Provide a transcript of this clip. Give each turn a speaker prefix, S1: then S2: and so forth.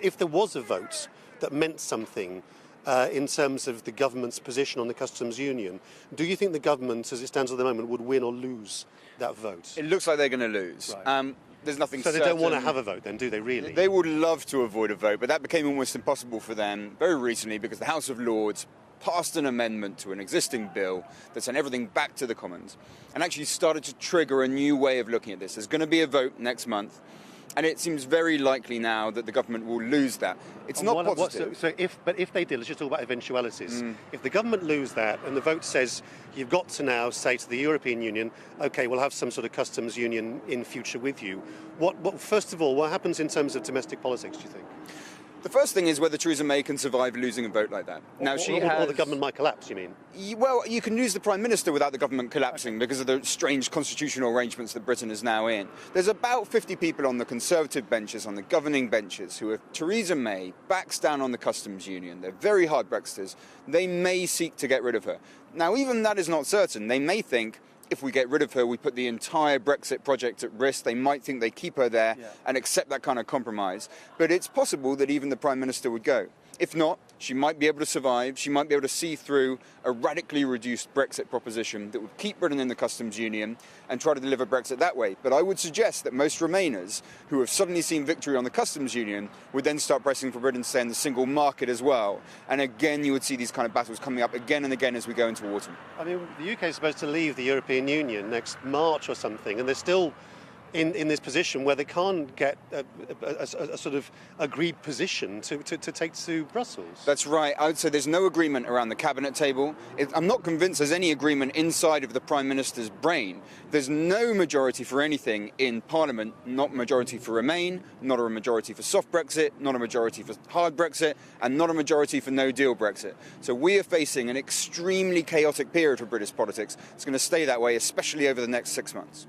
S1: If there was a vote that meant something in terms of the government's position on the customs union, do you think the government, as it stands at the moment, would win or lose that vote?
S2: It looks like they're going to lose.
S1: Right.
S2: There's nothing
S1: So they
S2: certain.
S1: don't want to have a vote then, do they really?
S2: They would love to avoid a vote, but that became almost impossible for them very recently because the House of Lords passed an amendment to an existing bill that sent everything back to the Commons and actually started to trigger a new way of looking at this. There's going to be a vote next month, and it seems very likely now that the government will lose that. It's not positive.
S1: But if they did, let's just talk about eventualities. If the government lose that and the vote says you've got to now say to the European Union, OK, we'll have some sort of customs union in future with you, first of all, what happens in terms of domestic politics, do you think?
S2: The first thing is whether Theresa May can survive losing a vote like that. Now,
S1: or the government might collapse, you mean?
S2: Well, you can lose the Prime Minister without the government collapsing because of the strange constitutional arrangements that Britain is now in. There's about 50 people on the Conservative benches, on the governing benches, who, if Theresa May backs down on the customs union, they're very hard Brexiters, they may seek to get rid of her. Now, even that is not certain. They may think, if we get rid of her, we put the entire Brexit project at risk. They might think they keep her there and accept that kind of compromise. But it's possible that even the Prime Minister would go. If not, she might be able to survive. She might be able to see through a radically reduced Brexit proposition that would keep Britain in the customs union and try to deliver Brexit that way. But I would suggest that most Remainers who have suddenly seen victory on the customs union would then start pressing for Britain to stay in the single market as well. And again, you would see these kind of battles coming up again and again as we go into autumn.
S1: I mean, the UK is supposed to leave the European Union next March or something, and they're still in this position where they can't get a sort of agreed position to take to Brussels.
S2: That's right. I would say there's no agreement around the cabinet table. I'm not convinced there's any agreement inside of the Prime Minister's brain. There's no majority for anything in Parliament, not a majority for Remain, not a majority for soft Brexit, not a majority for hard Brexit, and not a majority for no-deal Brexit. So we are facing an extremely chaotic period for British politics. It's going to stay that way, especially over the next 6 months.